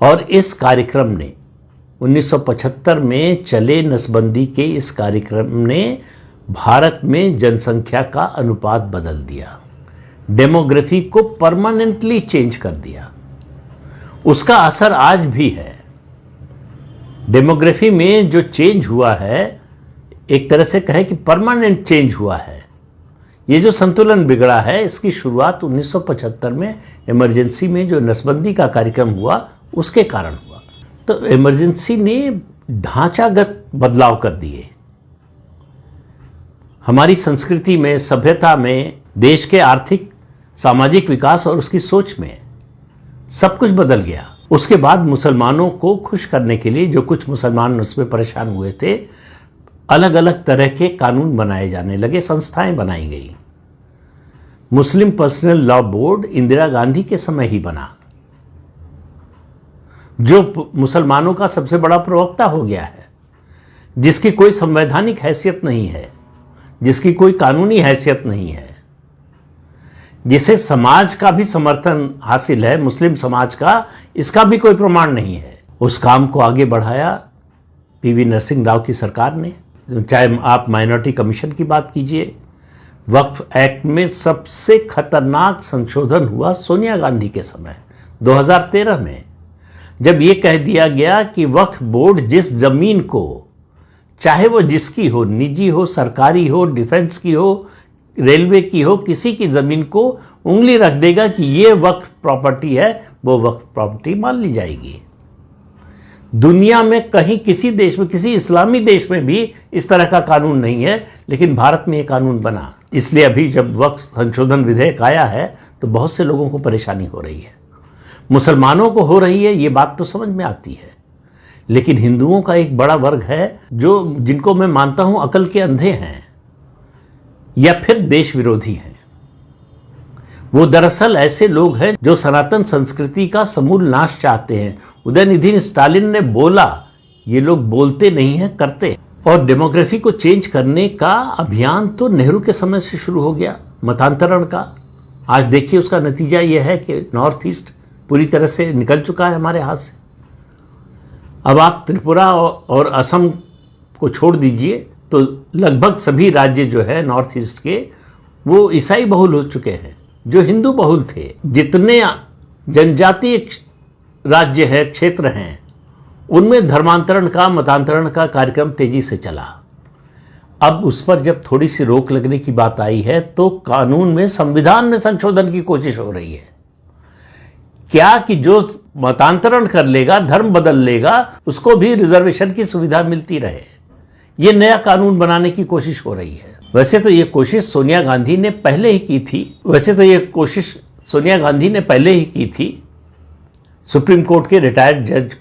और इस कार्यक्रम ने 1975 में चले नसबंदी के इस कार्यक्रम ने भारत में जनसंख्या का अनुपात बदल दिया, डेमोग्राफी को परमानेंटली चेंज कर दिया। उसका असर आज भी है। डेमोग्राफी में जो चेंज हुआ है, एक तरह से कहें कि परमानेंट चेंज हुआ है। ये जो संतुलन बिगड़ा है, इसकी शुरुआत 1975 में इमरजेंसी में जो नसबंदी का कार्यक्रम हुआ उसके कारण हुआ। तो इमरजेंसी ने ढांचागत बदलाव कर दिए। हमारी संस्कृति में, सभ्यता में, देश के आर्थिक सामाजिक विकास और उसकी सोच में सब कुछ बदल गया। उसके बाद मुसलमानों को खुश करने के लिए, जो कुछ मुसलमान उसमें परेशान हुए थे, अलग अलग तरह के कानून बनाए जाने लगे, संस्थाएं बनाई गई। Muslim personal law board Indira Gandhi के समय ही बना, जो मुसलमानों का सबसे बड़ा प्रवक्ता हो गया है, जिसकी कोई संवैधानिक हैसियत नहीं है, जिसकी कोई कानूनी हैसियत नहीं है, जिसे समाज का भी समर्थन हासिल है, मुस्लिम समाज का, इसका भी कोई प्रमाण नहीं है। उस काम को आगे बढ़ाया पीवी नरसिंह राव की सरकार ने। चाहे आप माइनॉरिटी कमीशन की बात कीजिए, वक्फ एक्ट में सबसे खतरनाक संशोधन हुआ सोनिया गांधी के समय 2013 में, जब ये कह दिया गया कि वक्फ बोर्ड जिस जमीन को, चाहे वो जिसकी हो, निजी हो, सरकारी हो, डिफेंस की हो, रेलवे की हो, किसी की जमीन को उंगली रख देगा कि ये वक्फ प्रॉपर्टी है, वो वक्फ प्रॉपर्टी मान ली जाएगी। दुनिया में कहीं किसी देश में, किसी इस्लामी देश में भी इस तरह का कानून नहीं है, लेकिन भारत में ये कानून बना। इसलिए अभी जब वक्फ संशोधन विधेयक आया है तो बहुत से लोगों को परेशानी हो रही है। मुसलमानों को हो रही है, ये बात तो समझ में आती है, लेकिन हिंदुओं का एक बड़ा वर्ग है जिनको मैं मानता हूं अकल के अंधे हैं या फिर देश विरोधी हैं। वो दरअसल ऐसे लोग हैं जो सनातन संस्कृति का समूल नाश चाहते हैं। उदयनिधि स्टालिन ने बोला, ये लोग बोलते नहीं हैं, करते। और डेमोग्राफी को चेंज करने का अभियान तो नेहरू के समय से शुरू हो गया, मतांतरण का। आज देखिए उसका नतीजा यह है कि नॉर्थ ईस्ट पूरी तरह से निकल चुका है हमारे हाथ से। अब आप त्रिपुरा और असम को छोड़ दीजिए तो लगभग सभी राज्य जो है नॉर्थ ईस्ट के, वो ईसाई बहुल हो चुके हैं, जो हिंदू बहुल थे। जितने जनजातीय राज्य हैं, क्षेत्र हैं, उनमें धर्मांतरण का, मतांतरण का कार्यक्रम तेजी से चला। अब उस पर जब थोड़ी सी रोक लगने की बात आई है तो कानून में, संविधान में संशोधन की कोशिश हो रही है। क्या कि जो मतांतरण कर लेगा, धर्म बदल लेगा, उसको भी रिजर्वेशन की सुविधा मिलती रहे, ये नया कानून बनाने की कोशिश हो रही है। वैसे तो ये कोशिश सोनिया गांधी ने पहले ही की थी। सुप्रीम कोर्ट के रिटायर्ड जज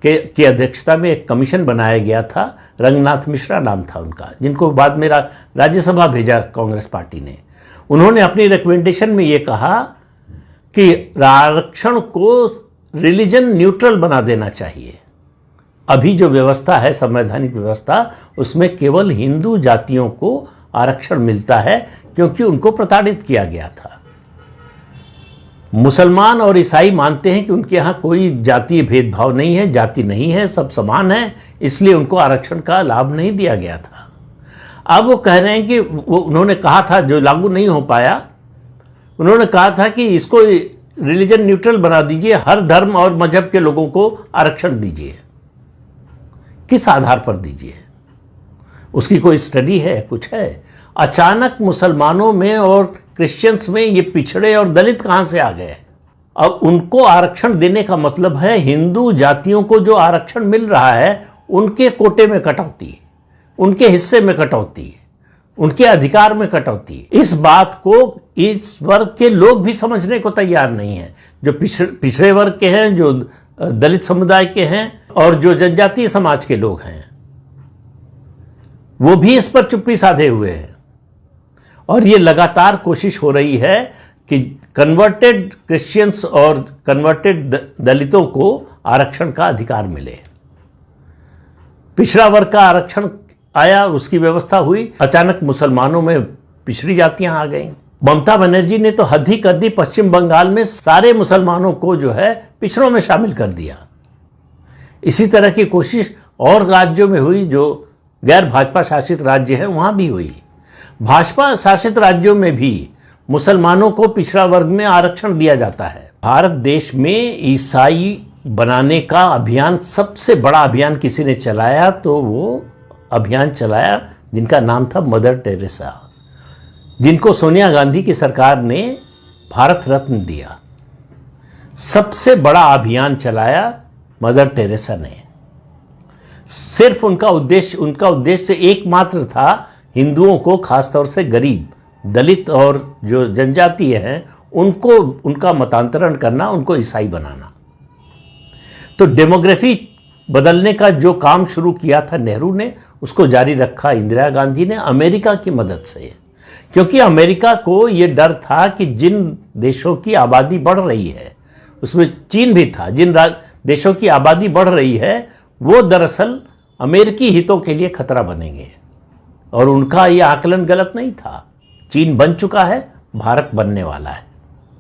की अध्यक्षता में एक कमीशन बनाया गया था, रंगनाथ मिश्रा नाम था उनका, जिनको बाद में राज्यसभा भेजा कांग्रेस पार्टी ने। उन्होंने अपनी रिकमेंडेशन में ये कहा कि आरक्षण को रिलीजन न्यूट्रल बना देना चाहिए। अभी जो व्यवस्था है, संवैधानिक व्यवस्था, उसमें केवल हिंदू जातियों को आरक्षण मिलता है क्योंकि उनको प्रताड़ित किया गया था। मुसलमान और ईसाई मानते हैं कि उनके यहाँ कोई जातीय भेदभाव नहीं है, जाति नहीं है, सब समान है, इसलिए उनको आरक्षण का लाभ नहीं दिया गया था। अब वो कह रहे हैं कि उन्होंने कहा था, जो लागू नहीं हो पाया, उन्होंने कहा था कि इसको रिलीजन न्यूट्रल बना दीजिए, हर धर्म और मजहब के लोगों को आरक्षण दीजिए। किस आधार पर दीजिए? उसकी कोई स्टडी है, कुछ है? अचानक मुसलमानों में और क्रिश्चियंस में ये पिछड़े और दलित कहां से आ गए? अब उनको आरक्षण देने का मतलब है हिंदू जातियों को जो आरक्षण मिल रहा है उनके कोटे में कटौती, उनके हिस्से में कटौती, उनके अधिकार में कटौती। इस बात को इस वर्ग के लोग भी समझने को तैयार नहीं है, जो पिछड़े वर्ग के हैं, जो दलित समुदाय के हैं और जो जनजातीय समाज के लोग हैं, वो भी इस पर चुप्पी साधे हुए हैं। और ये लगातार कोशिश हो रही है कि कन्वर्टेड क्रिश्चियंस और कन्वर्टेड दलितों को आरक्षण का अधिकार मिले। पिछड़ा वर्ग का आरक्षण आया, उसकी व्यवस्था हुई, अचानक मुसलमानों में पिछड़ी जातियां आ गईं। ममता बनर्जी ने तो हद ही कर दी, पश्चिम बंगाल में सारे मुसलमानों को जो है पिछड़ों में शामिल कर दिया। इसी तरह की कोशिश और राज्यों में हुई, जो गैर भाजपा शासित राज्य हैं वहाँ भी हुई। भाजपा शासित राज्यों में भी मुसलमानों को पिछड़ा वर्ग में आरक्षण दिया जाता है। भारत देश में ईसाई बनाने का अभियान, सबसे बड़ा अभियान किसी ने चलाया तो वो अभियान चलाया जिनका नाम था मदर टेरेसा, जिनको सोनिया गांधी की सरकार ने भारत रत्न दिया। सबसे बड़ा अभियान चलाया मदर टेरेसा ने। सिर्फ उनका उद्देश्य एकमात्र था, हिंदुओं को, खासतौर से गरीब, दलित और जो जनजातीय हैं उनको, उनका मतांतरण करना, उनको ईसाई बनाना। तो डेमोग्राफी बदलने का जो काम शुरू किया था नेहरू ने, उसको जारी रखा इंदिरा गांधी ने, अमेरिका की मदद से। क्योंकि अमेरिका को ये डर था कि जिन देशों की आबादी बढ़ रही है, उसमें चीन भी था, जिन देशों की आबादी बढ़ रही है वो दरअसल अमेरिकी हितों के लिए खतरा बनेंगे। और उनका ये आकलन गलत नहीं था। चीन बन चुका है, भारत बनने वाला है।